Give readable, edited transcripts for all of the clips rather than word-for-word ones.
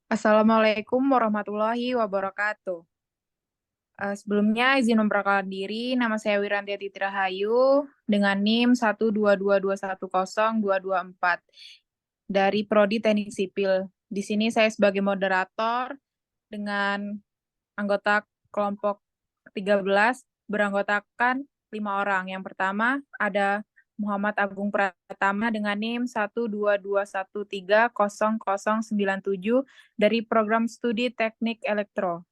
Assalamualaikum warahmatullahi wabarakatuh. Sebelumnya izin memperkenalkan diri, nama saya Wiranti Titi Rahayu dengan NIM 122210224 dari Prodi Teknik Sipil. Di sini saya sebagai moderator dengan anggota kelompok 13 beranggotakan 5 orang. Yang pertama ada Muhammad Agung Pratama dengan NIM 122130097 dari Program Studi Teknik Elektro.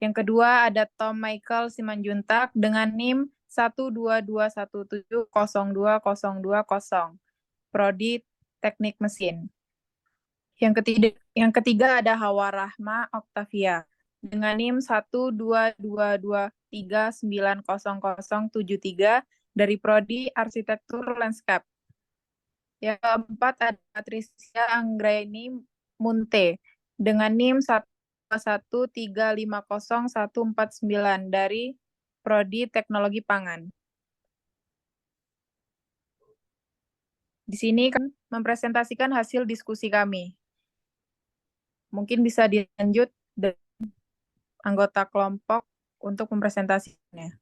Yang kedua ada Tom Michael Simanjuntak dengan NIM 12217020020, Prodi Teknik Mesin. Yang ketiga ada Hawa Rahma Oktavia dengan NIM 12223900073 dari Prodi Arsitektur Landscape. Yang keempat ada Patricia Anggraini Munte dengan NIM 121350149 dari Prodi Teknologi Pangan. Di sini kan mempresentasikan hasil diskusi kami. Mungkin bisa dilanjut dengan anggota kelompok untuk mempresentasikannya.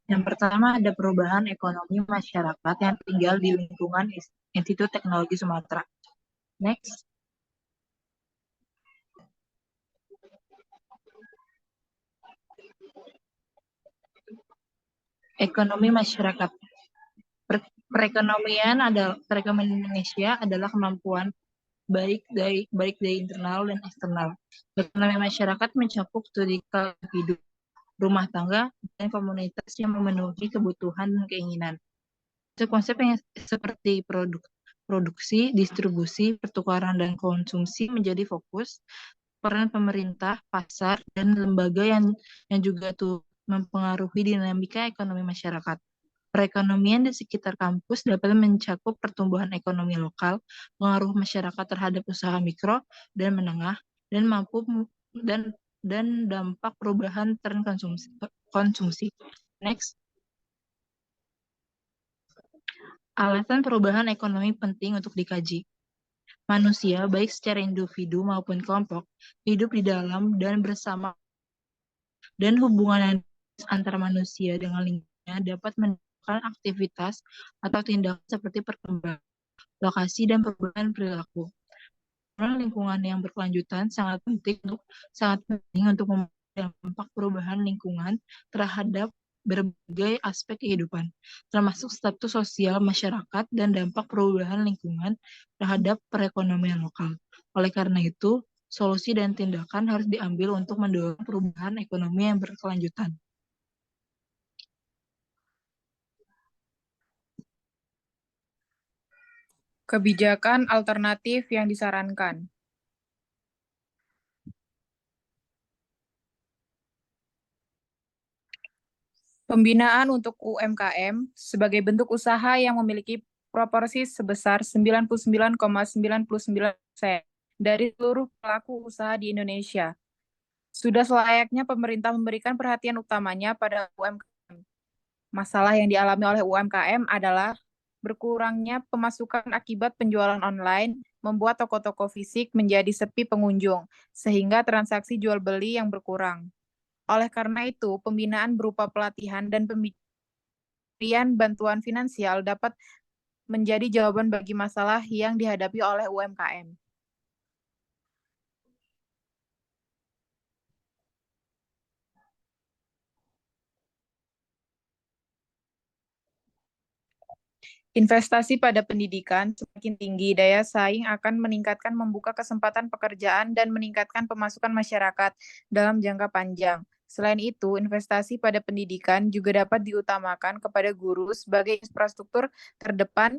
Yang pertama ada perubahan ekonomi masyarakat yang tinggal di lingkungan Institut Teknologi Sumatera. Next. Ekonomi masyarakat. Perekonomian Indonesia adalah kemampuan baik dari internal dan eksternal. Ekonomi masyarakat mencakup studi hidup, rumah tangga, dan komunitas yang memenuhi kebutuhan dan keinginan. Konsep yang seperti produksi, distribusi, pertukaran, dan konsumsi menjadi fokus. Peran pemerintah, pasar, dan lembaga yang juga mempengaruhi dinamika ekonomi masyarakat. Perekonomian di sekitar kampus dapat mencakup pertumbuhan ekonomi lokal, pengaruh masyarakat terhadap usaha mikro dan menengah, dan dampak perubahan tren konsumsi. Next. Alasan perubahan ekonomi penting untuk dikaji. Manusia, baik secara individu maupun kelompok, hidup di dalam dan bersama, dan hubungan antara manusia dengan lingkungannya dapat menimbulkan aktivitas atau tindakan seperti perkembangan lokasi dan perubahan perilaku. Lingkungan yang berkelanjutan sangat penting untuk dampak perubahan lingkungan terhadap berbagai aspek kehidupan, termasuk status sosial masyarakat dan dampak perubahan lingkungan terhadap perekonomian lokal. Oleh karena itu, solusi dan tindakan harus diambil untuk mendorong perubahan ekonomi yang berkelanjutan. Kebijakan alternatif yang disarankan. Pembinaan untuk UMKM sebagai bentuk usaha yang memiliki proporsi sebesar 99,99% dari seluruh pelaku usaha di Indonesia. Sudah selayaknya pemerintah memberikan perhatian utamanya pada UMKM. Masalah yang dialami oleh UMKM adalah berkurangnya pemasukan akibat penjualan online membuat toko-toko fisik menjadi sepi pengunjung, sehingga transaksi jual beli yang berkurang. Oleh karena itu, pembinaan berupa pelatihan dan pemberian bantuan finansial dapat menjadi jawaban bagi masalah yang dihadapi oleh UMKM. Investasi pada pendidikan semakin tinggi, daya saing akan meningkatkan membuka kesempatan pekerjaan dan meningkatkan pemasukan masyarakat dalam jangka panjang. Selain itu, investasi pada pendidikan juga dapat diutamakan kepada guru sebagai infrastruktur terdepan,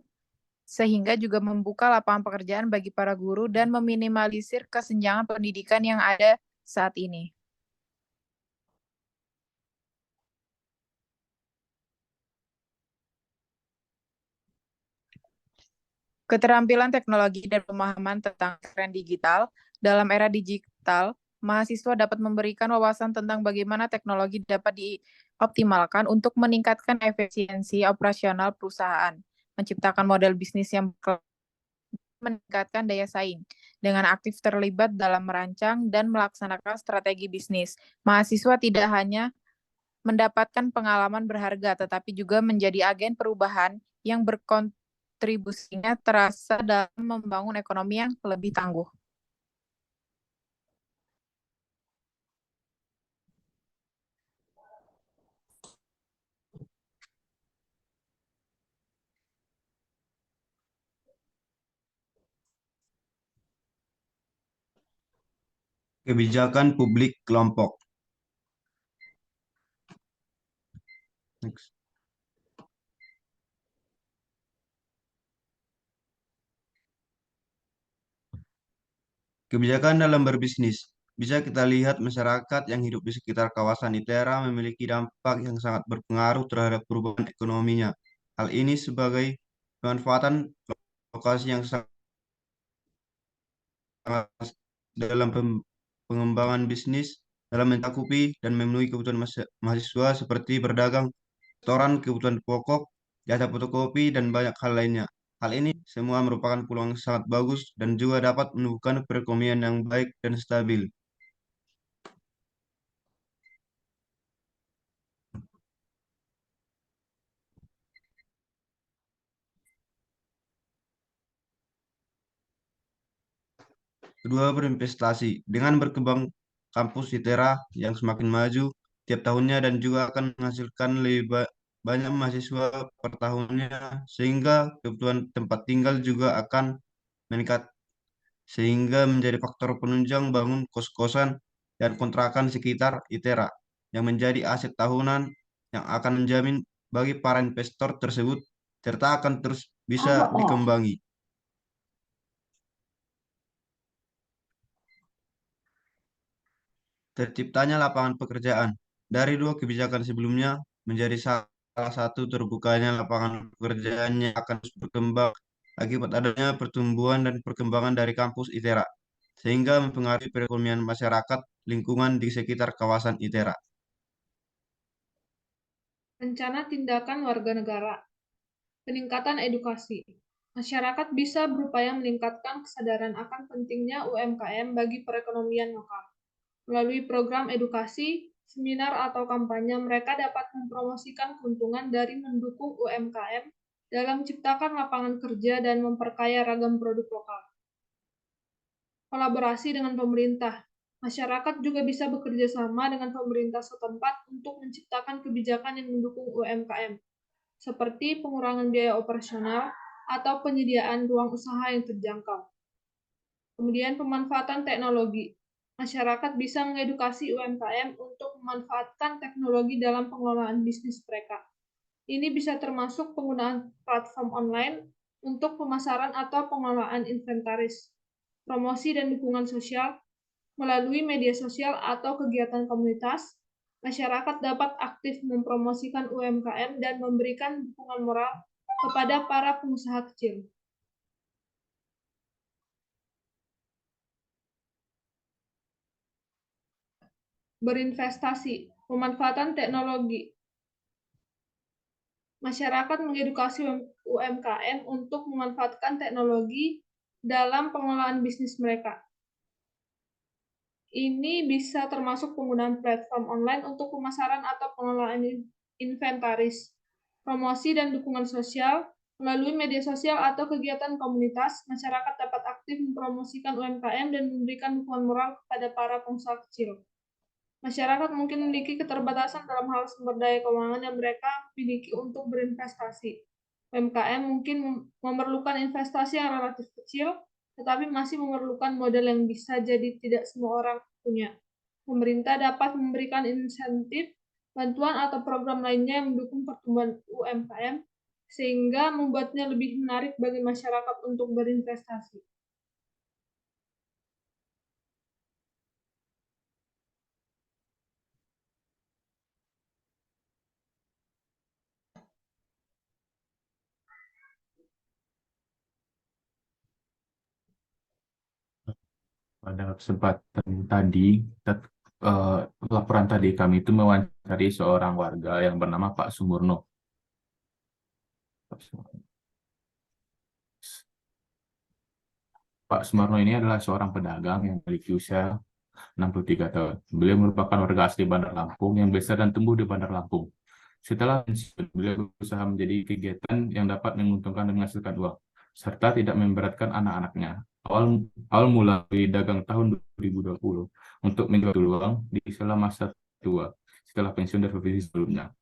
sehingga juga membuka lapangan pekerjaan bagi para guru dan meminimalisir kesenjangan pendidikan yang ada saat ini. Keterampilan teknologi dan pemahaman tentang tren digital. Dalam era digital, mahasiswa dapat memberikan wawasan tentang bagaimana teknologi dapat dioptimalkan untuk meningkatkan efisiensi operasional perusahaan. menciptakan model bisnis yang meningkatkan daya saing dengan aktif terlibat dalam merancang dan melaksanakan strategi bisnis. Mahasiswa tidak hanya mendapatkan pengalaman berharga, tetapi juga menjadi agen perubahan yang berkontribusinya terasa dalam membangun ekonomi yang lebih tangguh. Kebijakan publik kelompok. Next. Kebijakan dalam berbisnis. Bisa kita lihat masyarakat yang hidup di sekitar kawasan ITERA memiliki dampak yang sangat berpengaruh terhadap perubahan ekonominya. Hal ini sebagai pemanfaatan lokasi yang sangat dalam pengembangan bisnis dalam mencakupi dan memenuhi kebutuhan mahasiswa seperti berdagang, restoran, kebutuhan pokok, jasa fotokopi, dan banyak hal lainnya. Hal ini semua merupakan peluang yang sangat bagus dan juga dapat menumbuhkan perekonomian yang baik dan stabil. Kedua, berinvestasi. Dengan berkembang kampus ITERA yang semakin maju tiap tahunnya dan juga akan menghasilkan lebih banyak mahasiswa per tahunnya, sehingga kebutuhan tempat tinggal juga akan meningkat, sehingga menjadi faktor penunjang bangun kos-kosan dan kontrakan sekitar ITERA, yang menjadi aset tahunan yang akan menjamin bagi para investor tersebut, serta akan terus bisa dikembangi. Terciptanya lapangan pekerjaan. Dari dua kebijakan sebelumnya menjadi salah satu terbukanya lapangan pekerjaan yang akan terus berkembang akibat adanya pertumbuhan dan perkembangan dari kampus ITERA, sehingga mempengaruhi perekonomian masyarakat lingkungan di sekitar kawasan ITERA. Rencana tindakan warga negara. Peningkatan edukasi. Masyarakat bisa berupaya meningkatkan kesadaran akan pentingnya UMKM bagi perekonomian lokal. Melalui program edukasi, seminar, atau kampanye, mereka dapat mempromosikan keuntungan dari mendukung UMKM dalam menciptakan lapangan kerja dan memperkaya ragam produk lokal. Kolaborasi dengan pemerintah. Masyarakat juga bisa bekerja sama dengan pemerintah setempat untuk menciptakan kebijakan yang mendukung UMKM, seperti pengurangan biaya operasional atau penyediaan ruang usaha yang terjangkau. Kemudian pemanfaatan teknologi. Masyarakat bisa mengedukasi UMKM untuk memanfaatkan teknologi dalam pengelolaan bisnis mereka. Ini bisa termasuk penggunaan platform online untuk pemasaran atau pengelolaan inventaris, promosi dan dukungan sosial. Melalui media sosial atau kegiatan komunitas, masyarakat dapat aktif mempromosikan UMKM dan memberikan dukungan moral kepada para pengusaha kecil. Berinvestasi, pemanfaatan teknologi. Masyarakat mengedukasi UMKM untuk memanfaatkan teknologi dalam pengelolaan bisnis mereka. Ini bisa termasuk penggunaan platform online untuk pemasaran atau pengelolaan inventaris, promosi dan dukungan sosial. Melalui media sosial atau kegiatan komunitas, masyarakat dapat aktif mempromosikan UMKM dan memberikan dukungan moral kepada para pengusaha kecil. Masyarakat mungkin memiliki keterbatasan dalam hal sumber daya keuangan yang mereka miliki untuk berinvestasi. UMKM mungkin memerlukan investasi yang relatif kecil, tetapi masih memerlukan modal yang bisa jadi tidak semua orang punya. Pemerintah dapat memberikan insentif, bantuan atau program lainnya yang mendukung pertumbuhan UMKM, sehingga membuatnya lebih menarik bagi masyarakat untuk berinvestasi. Pada kesempatan tadi, eh, laporan tadi kami itu mewawancari seorang warga yang bernama Pak Sumurno. Pak Sumarno ini adalah seorang pedagang yang memiliki usia 63 tahun. Beliau merupakan warga asli Bandar Lampung yang besar dan tumbuh di Bandar Lampung. Setelah pensiun, beliau berusaha menjadi kegiatan yang dapat menguntungkan dan menghasilkan uang, serta tidak memberatkan anak-anaknya. Awal mula dagang tahun 2020 untuk menjual uang di sela masa tua setelah pensiun dari profesi sebelumnya.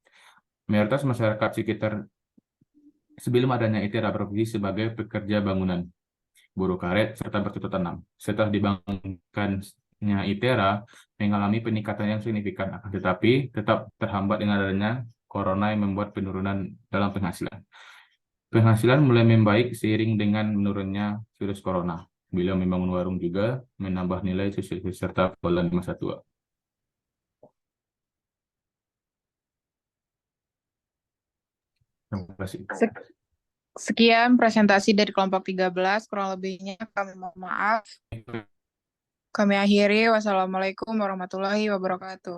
Mayoritas masyarakat sekitar sebelum adanya ITERA berprofesi sebagai pekerja bangunan, buruh karet, serta bercocok tanam. Setelah dibangunkannya ITERA, mengalami peningkatan yang signifikan, akan tetapi tetap terhambat dengan adanya corona yang membuat penurunan dalam penghasilan. Penghasilan mulai membaik seiring dengan menurunnya virus corona. Beliau membangun warung juga, menambah nilai sosial serta jualan di masa tua. Terima kasih. Sekian presentasi dari kelompok 13, kurang lebihnya kami mohon maaf. Kami akhiri, wassalamualaikum warahmatullahi wabarakatuh.